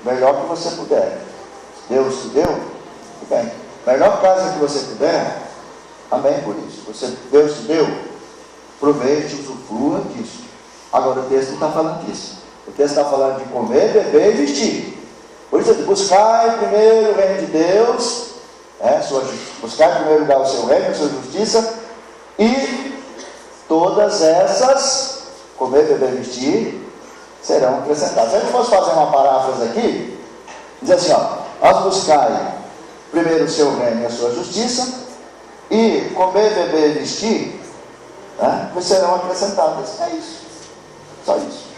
melhor que você puder. Deus te deu, tudo bem. Melhor casa que você puder, amém por isso. Deus te deu, aproveite, usufrua disso. Agora o texto não está falando disso. O texto está falando de comer, beber e vestir. Por isso, buscai primeiro o reino de Deus, buscai em primeiro lugar o seu reino, a sua justiça, e todas essas, comer, beber e vestir, serão acrescentadas. Se a gente fosse fazer uma paráfrase aqui, diz assim, nós buscai primeiro o seu reino e a sua justiça, e comer, beber e vestir, serão acrescentadas. É isso, só isso.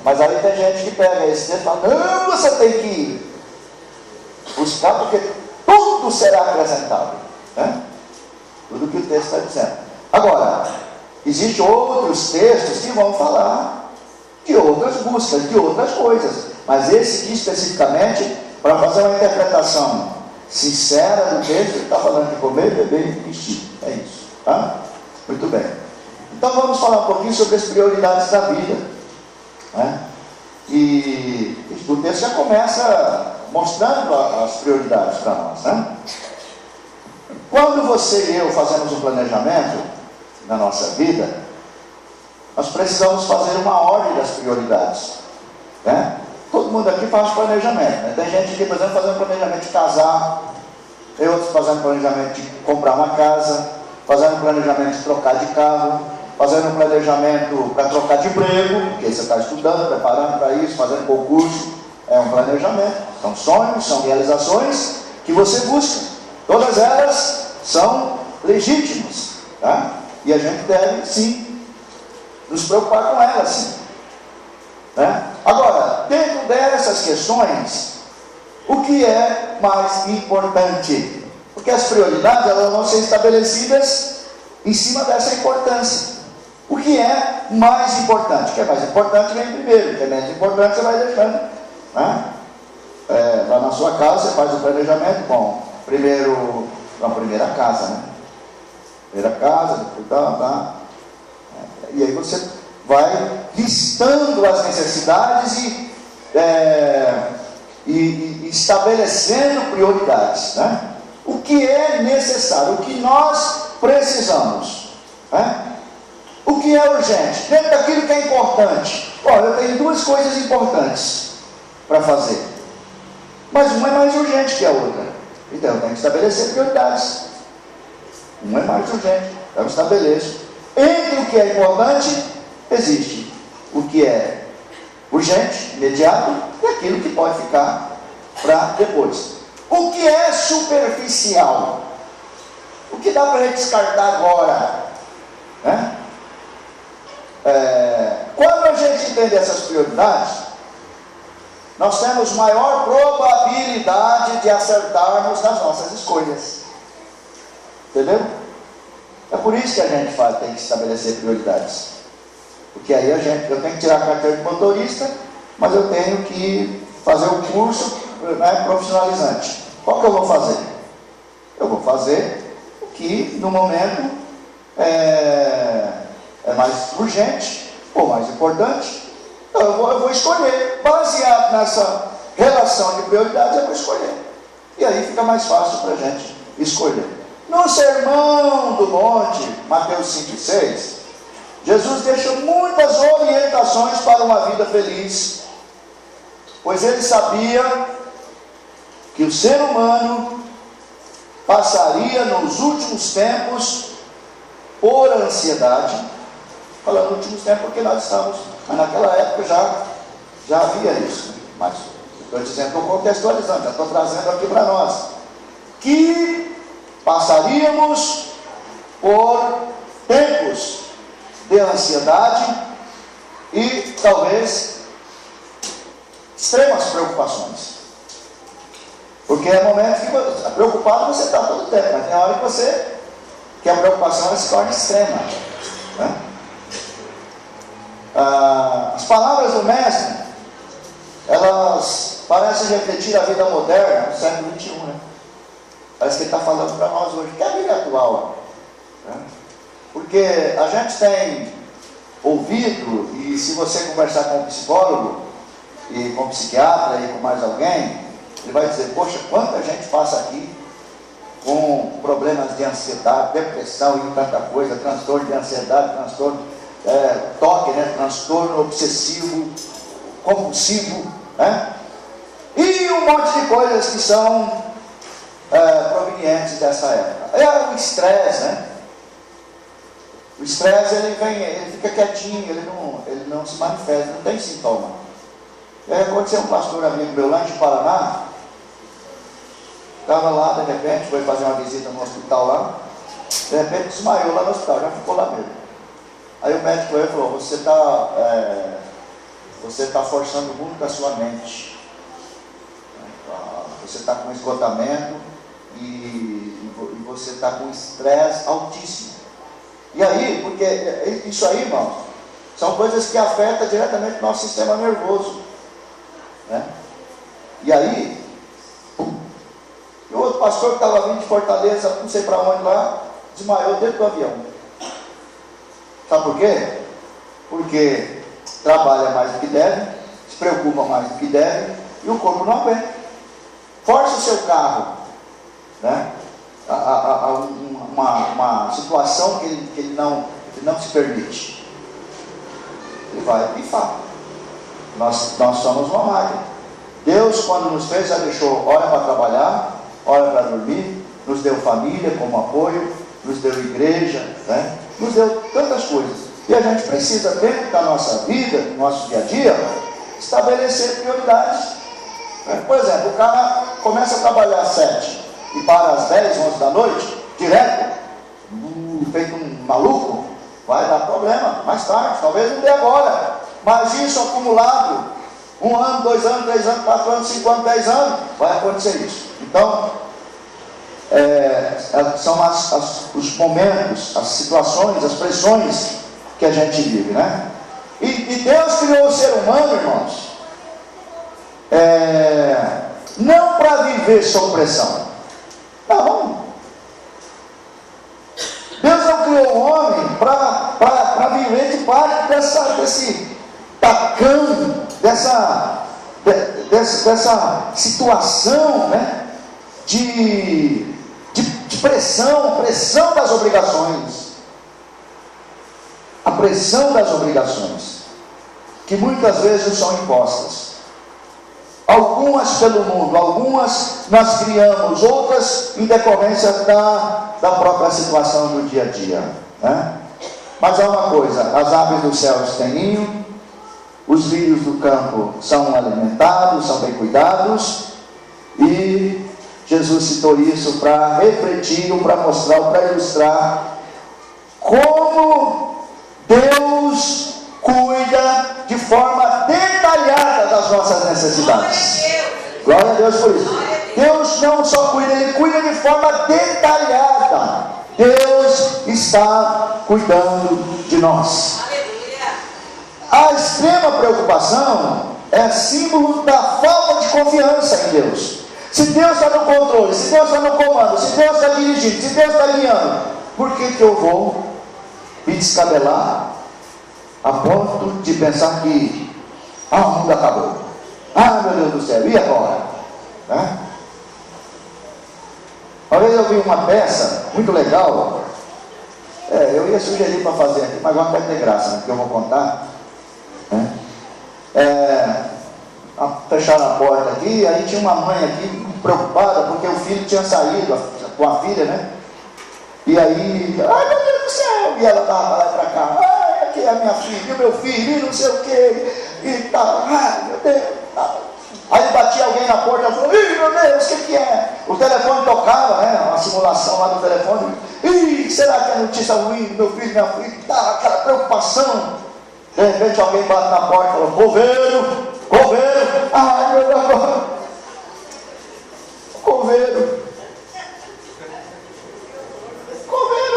Mas aí tem gente que pega esse texto e fala, não, você tem que buscar, porque tudo será acrescentado. Tudo que o texto está dizendo. Agora, existem outros textos que vão falar de outras buscas, de outras coisas. Mas esse aqui especificamente, para fazer uma interpretação sincera do texto, ele está falando de comer, beber e vestir. É isso. Tá? Muito bem. Então vamos falar um pouquinho sobre as prioridades da vida. E o texto já começa mostrando as prioridades para nós. Quando você e eu fazemos um planejamento na nossa vida, nós precisamos fazer uma ordem das prioridades. Todo mundo aqui faz planejamento. Tem gente aqui, por exemplo, fazendo planejamento de casar, tem outros fazendo planejamento de comprar uma casa, fazendo planejamento de trocar de carro, fazendo planejamento para trocar de emprego, porque você está estudando, preparando para isso, fazendo concurso. É um planejamento. São sonhos, são realizações que você busca. Todas elas são legítimas. E a gente deve, sim, nos preocupar com elas, sim. Agora, dentro dessas questões, o que é mais importante? Porque as prioridades, elas vão ser estabelecidas em cima dessa importância. O que é mais importante? O que é mais importante vem primeiro. O que é menos importante você vai deixando. Lá na sua casa você faz o planejamento. Bom, primeiro, a primeira casa, Primeira casa, depois e aí você vai listando as necessidades e estabelecendo prioridades. O que é necessário, o que nós precisamos. O que é urgente? Dentro daquilo que é importante. Eu tenho duas coisas importantes para fazer, mas uma é mais urgente que a outra. Então eu tenho que estabelecer prioridades. Uma é mais urgente, eu estabeleço. Entre o que é importante, existe o que é urgente, imediato, e aquilo que pode ficar para depois. O que é superficial? O que dá para a gente descartar agora? Quando a gente entende essas prioridades, nós temos maior probabilidade de acertarmos nas nossas escolhas. Entendeu? É por isso que a gente tem que estabelecer prioridades. Porque aí eu tenho que tirar a carteira de motorista, mas eu tenho que fazer um curso profissionalizante. Qual que eu vou fazer? Eu vou fazer o que no momento é mais urgente ou mais importante. Então eu vou escolher, baseado nessa relação de prioridades, eu vou escolher. E aí fica mais fácil para a gente escolher. No Sermão do Monte, Mateus 5 e 6, Jesus deixa muitas orientações para uma vida feliz, pois ele sabia que o ser humano passaria nos últimos tempos por ansiedade. Falando nos últimos tempos porque nós estamos, mas naquela época já havia isso. Mas estou dizendo, estou contextualizando, já estou trazendo aqui para nós, que passaríamos por tempos de ansiedade e talvez extremas preocupações. Porque é momento que preocupado você está todo o tempo, mas tem hora que a preocupação se torna extrema. As palavras do mestre, elas parecem refletir a vida moderna do século XXI, Parece que ele está falando para nós hoje, que é a vida atual. Porque a gente tem ouvido, e se você conversar com um psicólogo, e com o psiquiatra e com mais alguém, ele vai dizer, poxa, quanta gente passa aqui com problemas de ansiedade, depressão e tanta coisa, transtorno de ansiedade, transtorno toque, né? Transtorno obsessivo, compulsivo, né? E um monte de coisas que são provenientes dessa época. É o estresse, né? O estresse, ele fica quietinho, ele não se manifesta, não tem sintoma. E aí aconteceu um pastor amigo meu lá em Paraná, estava lá, de repente, foi fazer uma visita no hospital lá, de repente desmaiou lá no hospital, já ficou lá mesmo. Aí o médico veio e falou, você está forçando muito a sua mente. Você está com esgotamento e você está com estresse altíssimo. E aí, porque isso aí, irmãos, são coisas que afetam diretamente o nosso sistema nervoso, né? E aí, o outro pastor que estava vindo de Fortaleza, não sei para onde lá, desmaiou dentro do avião. Sabe por quê? Porque trabalha mais do que deve, se preocupa mais do que deve, e o corpo não aguenta. Força o seu carro, né? Uma situação que ele não se permite. Ele vai pifar. Nós somos uma máquina. Deus, quando nos fez, já deixou hora para trabalhar, hora para dormir, nos deu família como apoio, nos deu igreja, né? Nos deu tantas coisas. E a gente precisa, dentro da nossa vida, no nosso dia a dia, estabelecer prioridades. Por exemplo, o cara começa a trabalhar às 7 e para às 10, 11 da noite, direto, feito um maluco, vai dar problema mais tarde, talvez não dê agora, mas isso acumulado, 1 ano, 2 anos, 3 anos, 4 anos, 5 anos, 10 anos, vai acontecer isso. Então, são os momentos, as situações, as pressões que a gente vive, né? E Deus criou o ser humano, irmãos, não para viver sob pressão. Não. Deus não criou o homem para viver debaixo desse tacão, dessa situação, né? De pressão das obrigações. A pressão das obrigações, que muitas vezes nos são impostas. Algumas pelo mundo, algumas nós criamos, outras em decorrência da própria situação do dia a dia, né? Mas há uma coisa, as aves dos céus têm ninho, os lírios do campo são alimentados, são bem cuidados, e Jesus citou isso para refletir, para mostrar, para ilustrar como Deus cuida de forma detalhada das nossas necessidades. Glória a Deus por isso. Deus não só cuida, Ele cuida de forma detalhada. Deus está cuidando de nós. A extrema preocupação é símbolo da falta de confiança em Deus. Se Deus está no controle, se Deus está no comando, se Deus está dirigindo, se Deus está guiando, por que eu vou me descabelar a ponto de pensar que o mundo acabou? Meu Deus do céu, e agora? Né? Uma vez eu vi uma peça muito legal, eu ia sugerir para fazer aqui, mas agora não vai ter graça, né? Porque eu vou contar, né? Fecharam a porta aqui, aí tinha uma mãe aqui preocupada porque o filho tinha saído com a filha, né? E aí, ai meu Deus do céu, e ela estava lá para cá, aqui é a minha filha, o meu filho, e não sei o que, e tal, ai meu Deus, tal. Aí batia alguém na porta e falou, ih meu Deus, o que é? O telefone tocava, né? Uma simulação lá do telefone, ih, será que é notícia ruim, meu filho, minha filha, tá, aquela preocupação. De repente alguém bate na porta e falou, coveiro, ai meu Deus, coveiro,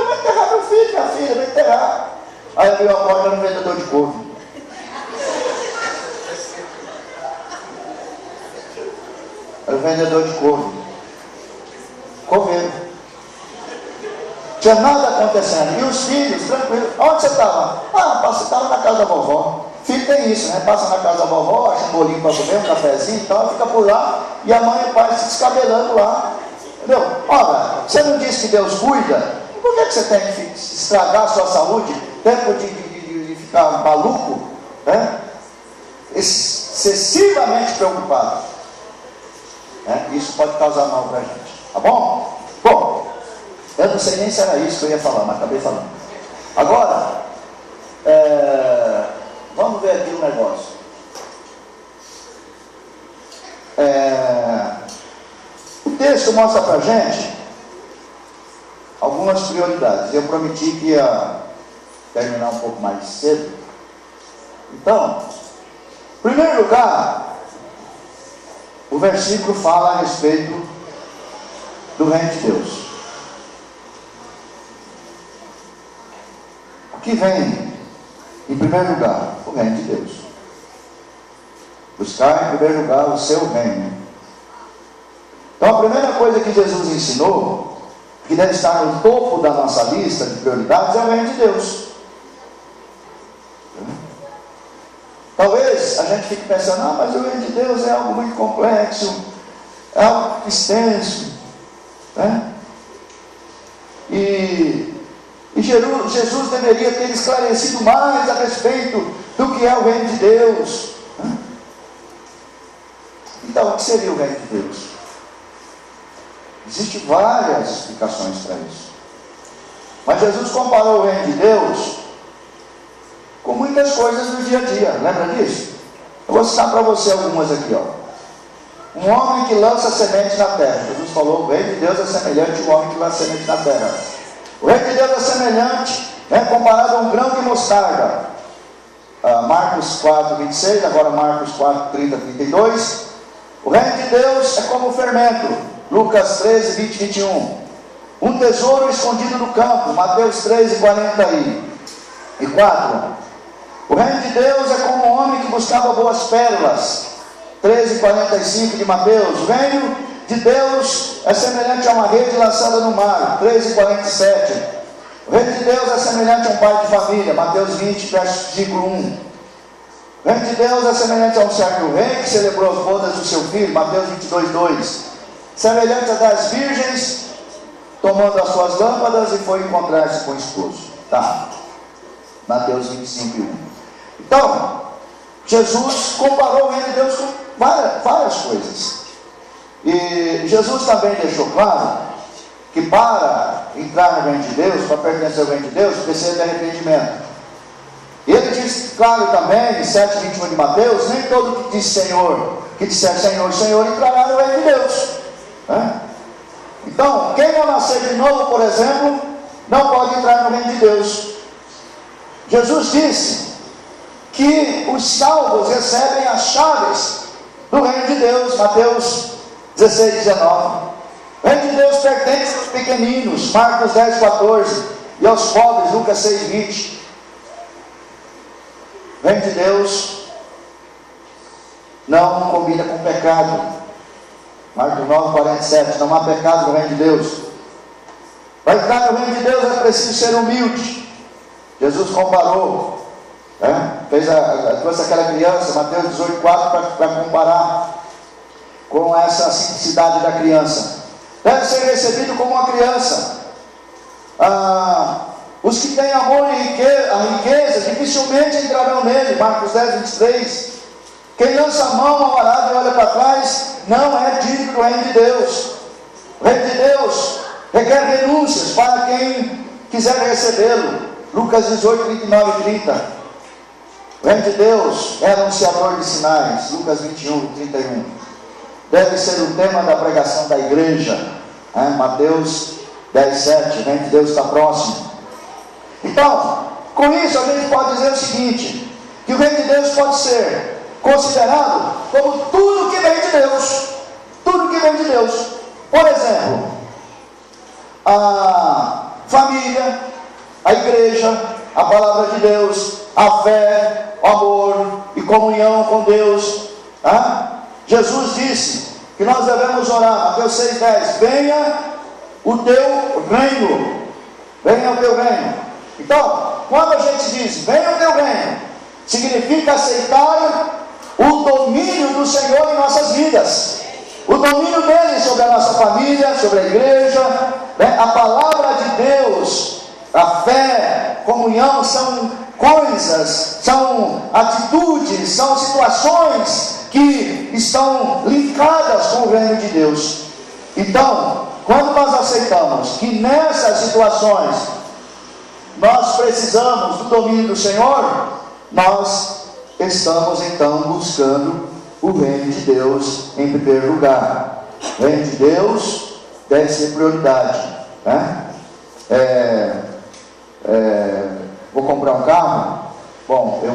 vai enterrar meu filho, minha filha, vai enterrar. Aí abriu a porta no vendedor de couve. Era o vendedor de couve. Coveiro. Tinha nada acontecendo. E os filhos, tranquilos. Onde você estava? Você estava na casa da vovó. Filho tem isso, né? Passa na casa da vovó, acha um bolinho para comer, um cafezinho e tal, fica por lá, e a mãe e o pai se descabelando lá. Entendeu? Ora, você não disse que Deus cuida? Por que você tem que estragar a sua saúde? Tempo de ficar maluco? Né? Excessivamente preocupado. Isso pode causar mal para a gente. Tá bom? Bom, eu não sei nem se era isso que eu ia falar, mas acabei falando. Agora, vamos ver aqui um negócio. O texto mostra para a gente algumas prioridades. Eu prometi que ia terminar um pouco mais cedo. Então, em primeiro lugar, o versículo fala a respeito do reino de Deus. O que vem em primeiro lugar? O reino de Deus. Buscar em primeiro lugar o seu reino. Então a primeira coisa que Jesus ensinou, que deve estar no topo da nossa lista de prioridades, é o reino de Deus. Talvez a gente fique pensando, mas o reino de Deus é algo muito complexo, é algo extenso, né? E Jesus deveria ter esclarecido mais a respeito do que é o reino de Deus, né? Então, o que seria o reino de Deus? Existem várias explicações para isso, mas Jesus comparou o reino de Deus com muitas coisas do dia a dia. Lembra disso? Eu vou citar para você algumas aqui, ó. Um homem que lança semente na terra. Jesus falou, o reino de Deus é semelhante ao homem que lança semente na terra. O reino de Deus é semelhante, comparado a um grão de mostarda. Marcos 4, 26, agora Marcos 4, 30, 32. O reino de Deus é como o fermento. Lucas 13, 20, 21. Um tesouro escondido no campo. Mateus 13, 44. O reino de Deus é como um homem que buscava boas pérolas. 13:45 de Mateus. O reino de Deus é semelhante a uma rede lançada no mar. 13:47. O reino de Deus é semelhante a um pai de família. Mateus 20, versículo 1. O reino de Deus é semelhante a um certo rei que celebrou as bodas do seu filho. Mateus 22:2. Semelhante a 10 virgens tomando as suas lâmpadas e foi encontrar-se com o esposo. Tá. Mateus 25:1. Então, Jesus comparou o reino de Deus com várias coisas. E Jesus também deixou claro que para entrar no reino de Deus, para pertencer ao reino de Deus, precisa de arrependimento. E ele diz claro também, em 7:21 de Mateus, nem todo que diz Senhor, que disser Senhor, Senhor, entrará no reino de Deus. Então, quem não nascer de novo, por exemplo, não pode entrar no reino de Deus. Jesus disse que os salvos recebem as chaves do reino de Deus. Mateus 16:19. O reino de Deus pertence aos pequeninos. Marcos 10:14. E aos pobres. Lucas 6:20. O reino de Deus não combina com pecado. Marcos 9:47. Não há pecado no reino de Deus. Para entrar no reino de Deus é preciso ser humilde. Jesus comparou, trouxe aquela criança, Mateus 18:4, para comparar com essa simplicidade da criança. Deve ser recebido como uma criança. Os que têm amor e a riqueza dificilmente entrarão nele. Marcos 10:23. Quem lança a mão ao arado e olha para trás não é digno do reino de Deus. O reino de Deus requer renúncias para quem quiser recebê-lo. Lucas 18, 29 e 30. O reino de Deus é anunciador de sinais. Lucas 21, 31. Deve ser o tema da pregação da igreja. Mateus 10, 7. O reino de Deus está próximo. Então, com isso a gente pode dizer o seguinte: que o reino de Deus pode ser considerado como tudo que vem de Deus. Tudo que vem de Deus. Por exemplo, a família, a igreja, a palavra de Deus, a fé, o amor e comunhão com Deus. Jesus disse que nós devemos orar. Mateus 6:10. Venha o teu reino. Venha o teu reino. Então, quando a gente diz venha o teu reino, significa aceitar o domínio do Senhor em nossas vidas, o domínio dele sobre a nossa família, sobre a igreja, né? A palavra de Deus, a fé, comunhão, são coisas, são atitudes, são situações que estão ligadas com o reino de Deus. Então, quando nós aceitamos que nessas situações nós precisamos do domínio do Senhor, nós estamos então buscando o reino de Deus em primeiro lugar. O reino de Deus deve ser prioridade, né? Vou comprar um carro? Bom, eu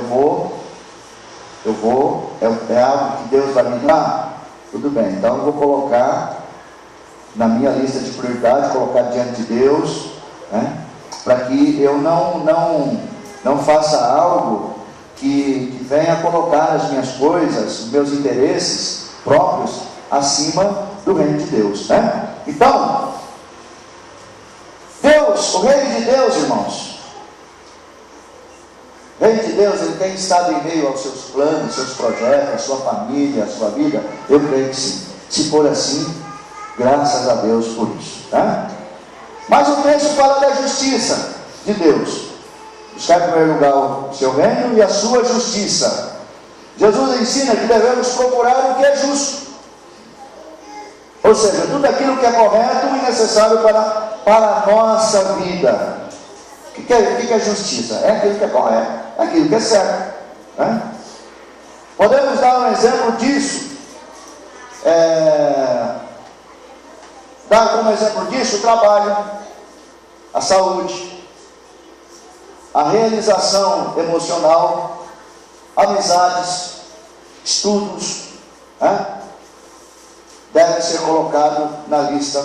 vou, é algo que Deus vai me dar? Tudo bem, então eu vou colocar na minha lista de prioridades, colocar diante de Deus, né? Para que eu não faça algo que venha colocar as minhas coisas, os meus interesses próprios, acima do reino de Deus, né? Então, Deus, o reino de Deus, irmãos, o reino de Deus, ele tem estado em meio aos seus planos, seus projetos, a sua família, a sua vida. Eu creio que sim. Se for assim, graças a Deus por isso, né? Mas o texto fala da justiça de Deus. Buscar em primeiro lugar o seu reino e a sua justiça. Jesus ensina que devemos procurar o que é justo, ou seja, tudo aquilo que é correto e necessário para a nossa vida. O que é justiça? É aquilo que é correto, é aquilo que é certo, né? Podemos dar um exemplo disso, dar como exemplo disso o trabalho, a saúde, a realização emocional, amizades, estudos, né? Devem ser colocados na lista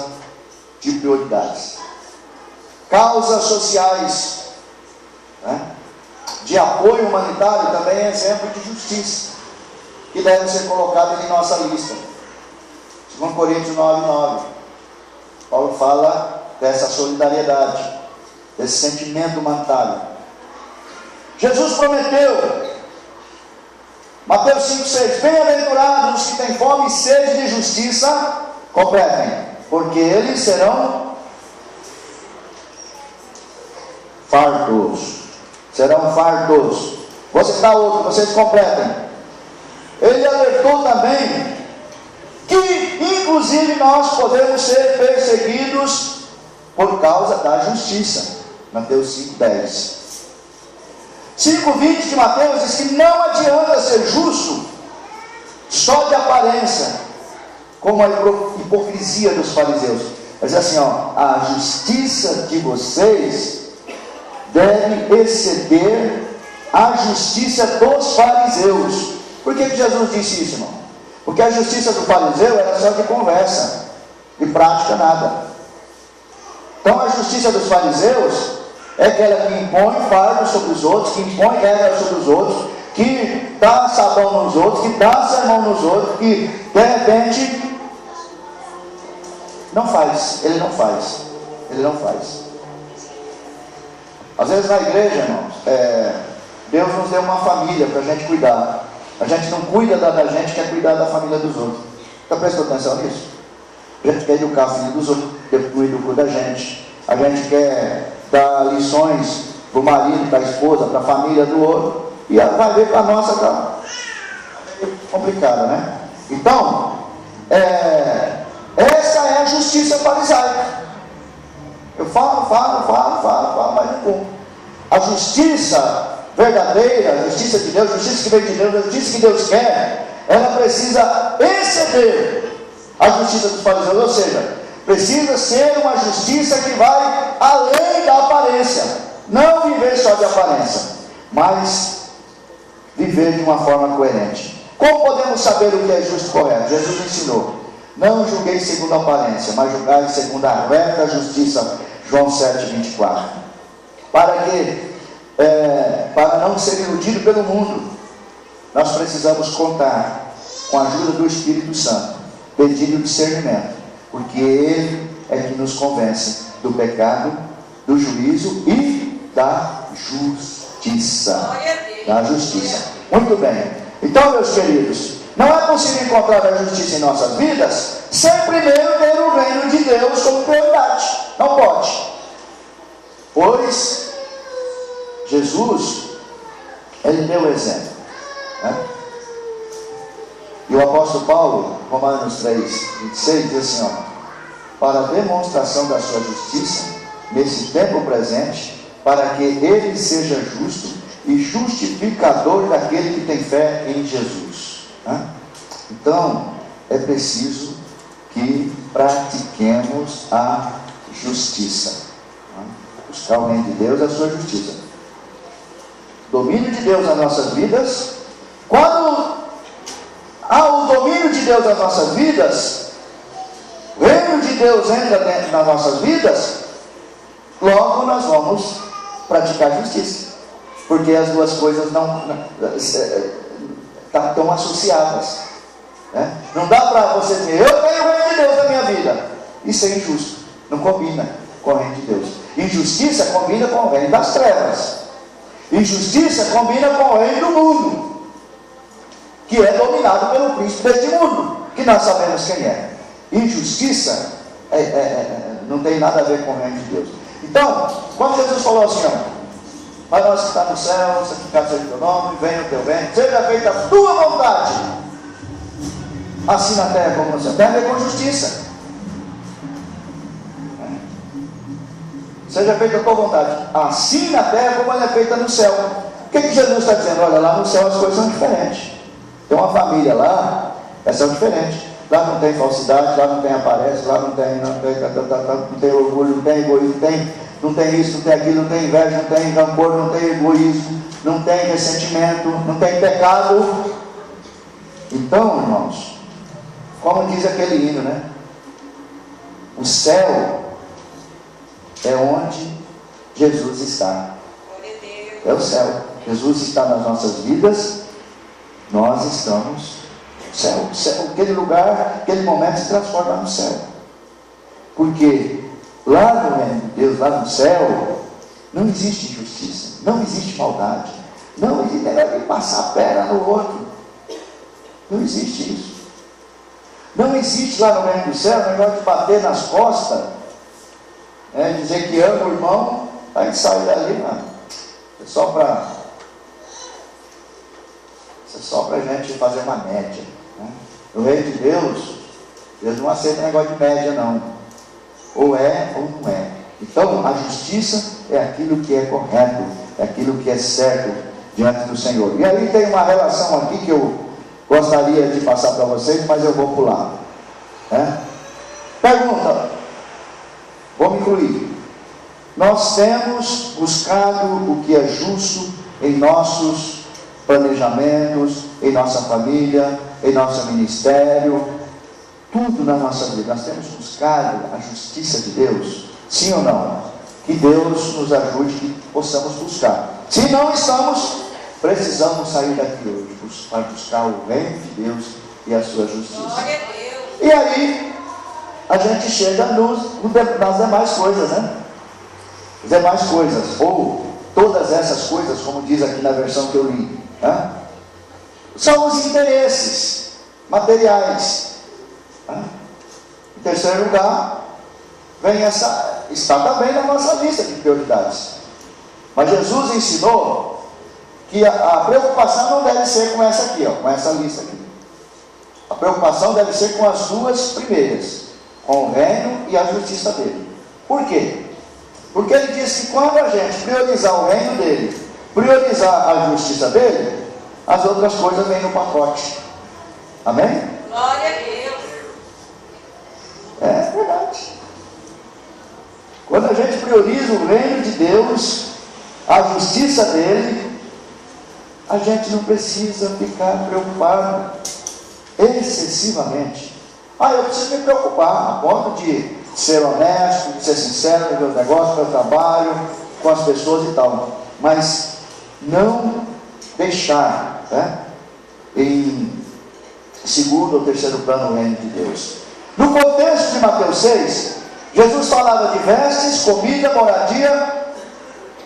de prioridades. Causas sociais, né? De apoio humanitário também é exemplo de justiça, que devem ser colocados em nossa lista. 2 Coríntios 9:9, Paulo fala dessa solidariedade, desse sentimento humanitário. Jesus prometeu, Mateus 5,6, bem-aventurados os que têm fome e sede de justiça, completem, porque eles serão fartos. Serão fartos. Vou citar outro, vocês completem. Ele alertou também que, inclusive, nós podemos ser perseguidos por causa da justiça. Mateus 5,10. 5,20 de Mateus diz que não adianta ser justo só de aparência, como a hipocrisia dos fariseus. Mas assim, a justiça de vocês deve exceder a justiça dos fariseus. Por que Jesus disse isso, irmão? Porque a justiça do fariseu era só de conversa, de prática nada. Então a justiça dos fariseus é aquela que impõe fardo sobre os outros, que impõe regras sobre os outros, que dá sabão nos outros, que dá sermão nos outros, que de repente não faz, ele não faz. Às vezes na igreja, irmãos, Deus nos deu uma família para a gente cuidar. A gente não cuida da gente, quer cuidar da família dos outros. Está prestando atenção nisso? A gente quer educar a filha dos outros, cuida da gente. A gente quer dar lições para o marido, para a esposa, para a família do outro. E ela vai ver para a nossa, tá meio complicada, né? Então, essa é a justiça farisaica. Eu falo, mas não cumpro. A justiça verdadeira, a justiça de Deus, a justiça que vem de Deus, a justiça que Deus quer, ela precisa exceder a justiça dos fariseus, ou seja, precisa ser uma justiça que vai além da aparência, não viver só de aparência, mas viver de uma forma coerente. Como podemos saber o que é justo e correto? Jesus ensinou: não julguei segundo a aparência, mas julgai segundo a reta justiça. João 7:24. Para não ser iludido pelo mundo, nós precisamos contar com a ajuda do Espírito Santo, pedindo discernimento, porque Ele é que nos convence do pecado, do juízo e da justiça. Da justiça. Muito bem. Então, meus queridos, não é possível encontrar a justiça em nossas vidas sem primeiro ter o reino de Deus como prioridade. Não pode. Pois Jesus, ele deu o exemplo, né? E o apóstolo Paulo, Romanos 3:26, diz assim, para a demonstração da sua justiça, nesse tempo presente, para que ele seja justo e justificador daquele que tem fé em Jesus, né? Então, é preciso que pratiquemos a justiça, né? Buscar o reino de Deus, a sua justiça, domínio de Deus nas nossas vidas. Quando há o domínio de Deus nas nossas vidas, o reino de Deus entra dentro das nossas vidas, logo nós vamos praticar justiça, porque as duas coisas estão associadas, né? Não dá para você dizer, eu tenho o reino de Deus na minha vida, isso é injusto, não combina com o reino de Deus. Injustiça combina com o reino das trevas, injustiça combina com o reino do mundo, que é dominado pelo príncipe deste mundo, que nós sabemos quem é. Injustiça não tem nada a ver com o reino de Deus. Então, quando Jesus falou assim, Pai nosso que está no céu, santificado seja o teu nome, venha o teu reino, seja feita a tua vontade, assim na terra como no céu. Tem a ver com justiça. Seja feita a tua vontade, assim na terra como ela é feita no céu. O que Jesus está dizendo? Olha, lá no céu as coisas são diferentes. Tem uma família lá, elas são diferentes. Lá não tem falsidade, lá não tem aparência, lá não tem orgulho, não tem egoísmo, não tem isso, não tem aquilo, não tem inveja, não tem rancor, não tem egoísmo, não tem ressentimento, não tem pecado. Então, irmãos, como diz aquele hino, né? O céu é onde Jesus está. É o céu. Jesus está nas nossas vidas, nós estamos no céu. Aquele lugar, aquele momento se transforma no céu. Porque lá no reino de Deus, lá no céu, não existe injustiça, não existe maldade, não existe negócio de passar a perna no outro. Não existe isso. Não existe lá no reino do céu o negócio de bater nas costas, dizer que ama o irmão, aí sai dali, mano. É só para a gente fazer uma média, né? No reino de Deus, Deus não aceita negócio de média, não. Ou é ou não é. Então, a justiça é aquilo que é correto, é aquilo que é certo diante do Senhor. E aí tem uma relação aqui que eu gostaria de passar para vocês, mas eu vou pular, né? Pergunta, vou me incluir. Nós temos buscado o que é justo em nossos planejamentos, em nossa família, em nosso ministério, tudo na nossa vida. Nós temos buscado a justiça de Deus, sim ou não? Que Deus nos ajude, que possamos buscar. Se não estamos, precisamos sair daqui hoje para buscar o reino de Deus e a sua justiça. Glória a Deus. E aí a gente chega nas demais coisas, né? As demais coisas, ou todas essas coisas, como diz aqui na versão que eu li, né? São os interesses materiais, né? Em terceiro lugar, vem está também na nossa lista de prioridades. Mas Jesus ensinou que a preocupação não deve ser com essa aqui, com essa lista aqui. A preocupação deve ser com as duas primeiras, com o reino e a justiça dele. Por quê? Porque ele diz que quando a gente priorizar o reino dele, priorizar a justiça dele, as outras coisas vêm no pacote. Amém? Glória a Deus. É verdade. Quando a gente prioriza o reino de Deus, a justiça dele, a gente não precisa ficar preocupado excessivamente. Eu preciso me preocupar a ponto de ser honesto, de ser sincero no meu negócio, no meu trabalho, com as pessoas e tal, mas não deixar, né, em segundo ou terceiro plano o reino de Deus. No contexto de Mateus 6, Jesus falava de vestes, comida, moradia,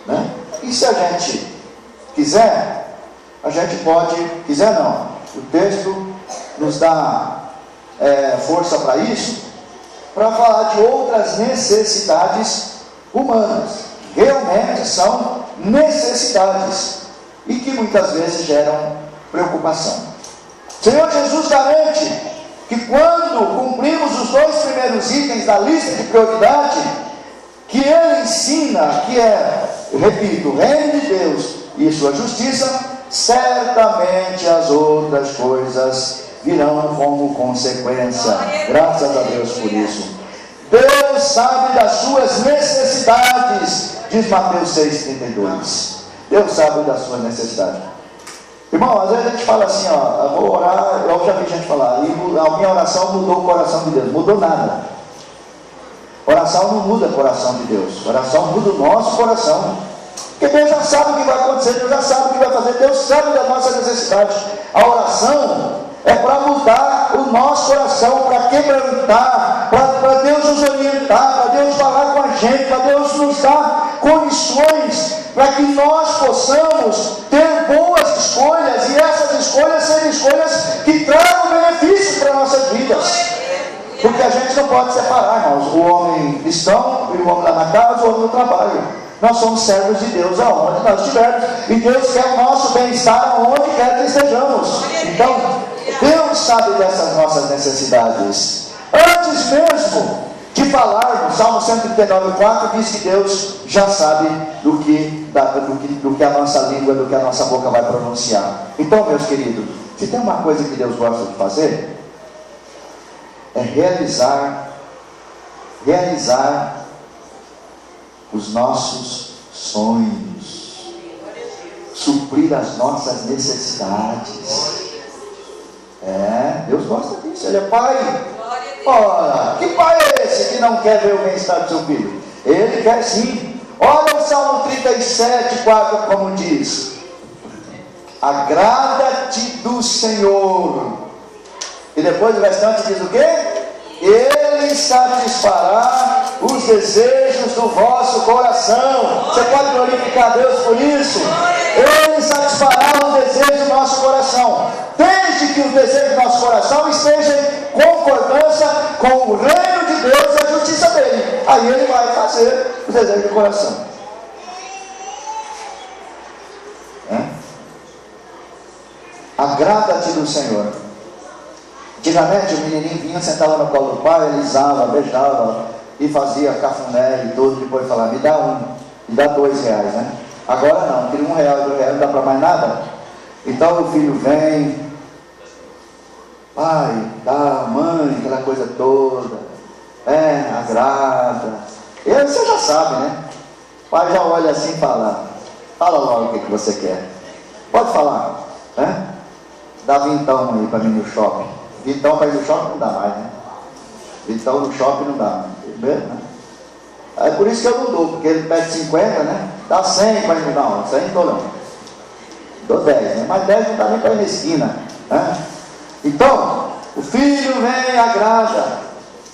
né? E se a gente quiser, a gente pode, quiser não, o texto nos dá força para isso, para falar de outras necessidades humanas. Realmente são necessidades e que muitas vezes geram preocupação. O Senhor Jesus garante que quando cumprimos os 2 primeiros itens da lista de prioridade, que Ele ensina, que eu repito, o reino de Deus e sua justiça, certamente as outras coisas virão como consequência. Graças a Deus por isso. Deus sabe das suas necessidades, diz Mateus 6,32. Deus sabe das suas necessidades. Irmão, às vezes a gente fala assim, eu vou orar, eu já vi gente falar, e a minha oração mudou o coração de Deus. Mudou nada. Oração não muda o coração de Deus. Oração muda o nosso coração. Porque Deus já sabe o que vai acontecer, Deus já sabe o que vai fazer, Deus sabe das nossas necessidades. A oração é para mudar o nosso coração, para quebrantar, para Deus nos orientar, para Deus falar com a gente, para Deus nos dar condições, para que nós possamos ter boas escolhas, e essas escolhas serem escolhas que tragam benefícios para nossas vidas. Porque a gente não pode separar, irmãos, o homem cristão e o homem lá na casa, o homem no trabalho. Nós somos servos de Deus aonde nós estivermos, e Deus quer o nosso bem-estar aonde quer que estejamos. Então, Deus sabe dessas nossas necessidades. Antes mesmo de falarmos, Salmo 139,4 diz que Deus já sabe do que a nossa língua, do que a nossa boca vai pronunciar. Então, meus queridos, se tem uma coisa que Deus gosta de fazer, é realizar os nossos sonhos, suprir as nossas necessidades. Deus gosta disso. Ele é pai. Ora, que pai é esse que não quer ver o bem-estar do seu filho? Ele quer sim. Olha o Salmo 37,4 como diz: agrada-te do Senhor. E depois o restante diz o quê? Ele satisfará os desejos do vosso coração. Você pode glorificar a Deus por isso? Ele satisfará os desejos do nosso coração, desde que os desejos do nosso coração estejam em concordância com o reino de Deus e a justiça dele. Aí ele vai fazer os desejos do coração. Agrada-te do Senhor. Antigamente o menininho vinha, sentava no colo do pai, alisava, beijava e fazia cafuné e tudo, depois falava: me dá me dá R$2, né? Agora não, tira R$1, R$2, não dá para mais nada. Então o filho vem, pai, dá, mãe, aquela coisa toda, agrada. E aí você já sabe, né? O pai já olha assim e fala logo o que você quer. Pode falar, né? Dá vintão aí para mim no shopping. Vintão para ir no shopping não dá mais, né? Vintão no shopping não dá mais, né? É por isso que eu não dou, porque ele pede 50, né? Dá 100 para ir, não, 100 não dou não. Dou 10, né? Mas 10 não dá nem para ir na esquina, né? Então, o filho vem e agrada.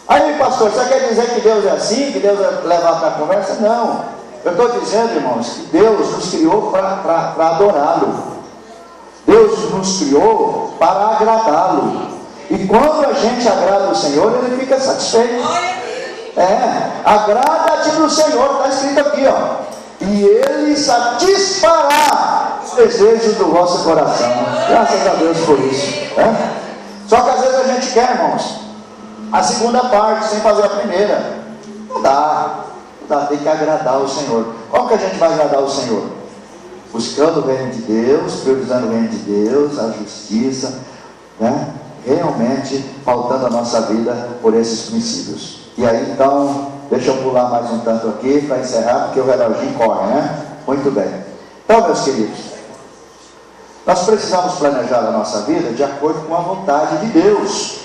Aí, pastor, você quer dizer que Deus é assim? Que Deus é levar para a conversa? Não. Eu estou dizendo, irmãos, que Deus nos criou para adorá-lo. Deus nos criou para agradá-lo. E quando a gente agrada o Senhor, Ele fica satisfeito. Agrada-te do Senhor, está escrito aqui, e Ele satisfará os desejos do vosso coração. Graças a Deus por isso. Só que às vezes a gente quer, irmãos, a segunda parte sem fazer a primeira. Não dá, tem que agradar o Senhor. Como que a gente vai agradar o Senhor? Buscando o reino de Deus, priorizando o reino de Deus, a justiça, né? Realmente pautando a nossa vida por esses princípios. E aí então, deixa eu pular mais um tanto aqui para encerrar, porque o reloginho corre, né? Muito bem. Então, meus queridos, nós precisamos planejar a nossa vida de acordo com a vontade de Deus.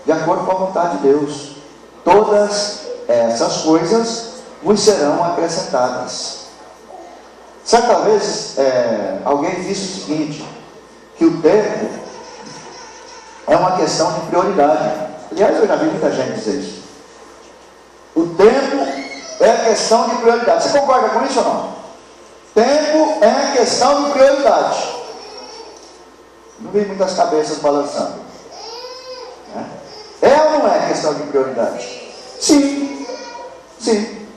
De acordo com a vontade de Deus. Todas essas coisas vos serão acrescentadas. Certa vez, alguém disse o seguinte, que o tempo é uma questão de prioridade. Aliás, eu já vi muita gente dizer isso. O tempo é questão de prioridade. Você concorda com isso ou não? Tempo é questão de prioridade. Não vi muitas cabeças balançando. É ou não é questão de prioridade? Sim. Sim.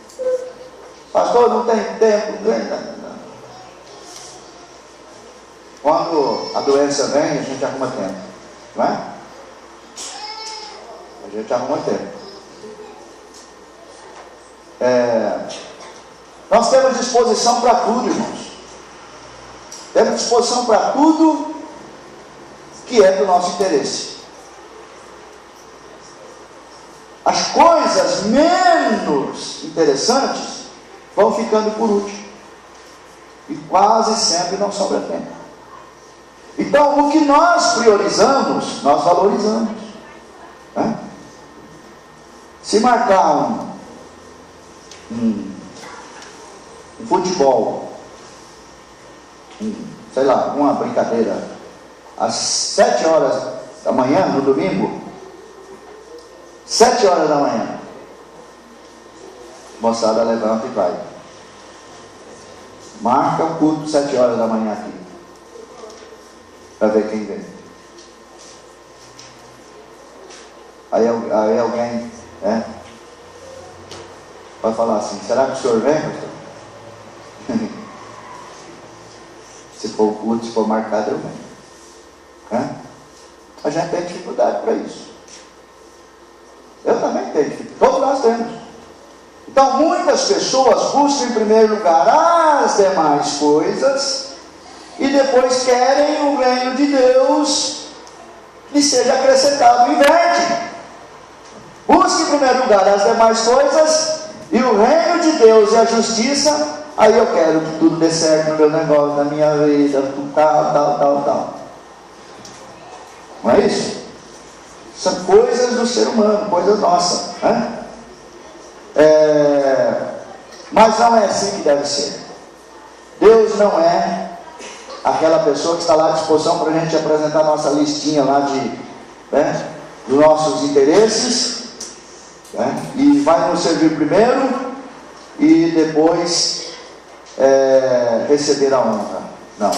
Pastor, não tem tempo. Não. Quando a doença vem, a gente arruma tempo. Não é? A gente arruma tempo. Nós temos disposição para tudo, irmãos. Temos disposição para tudo que é do nosso interesse. As coisas menos interessantes vão ficando por último. E quase sempre não sobra tempo. Então, o que nós priorizamos, nós valorizamos. Né? Se marcar um futebol, sei lá, uma brincadeira, às 7 horas da manhã, no domingo, 7 horas da manhã, moçada levanta e vai. Marca o culto 7 horas da manhã aqui, para ver quem vem. Aí alguém vai falar assim: será que o senhor vem, pastor? Se for o culto, se for marcado, eu venho. A gente tem dificuldade para isso. Eu também tenho dificuldade. Todos nós temos. Então, muitas pessoas buscam em primeiro lugar as demais coisas e depois querem o reino de Deus lhe seja acrescentado. Inverte. Busque em primeiro lugar as demais coisas e o reino de Deus e a justiça. Aí eu quero que tudo dê certo no meu negócio, na minha vida, tal. Não é isso? São coisas do ser humano, coisas nossas. Mas não é assim que deve ser. Deus não é aquela pessoa que está lá à disposição para a gente apresentar a nossa listinha lá dos nossos interesses, e vai nos servir primeiro e depois receber a honra. Não.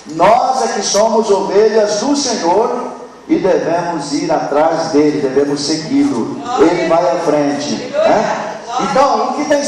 Nós é que somos ovelhas do Senhor e devemos ir atrás dele, devemos segui-lo. Ele vai à frente. Então, o que tem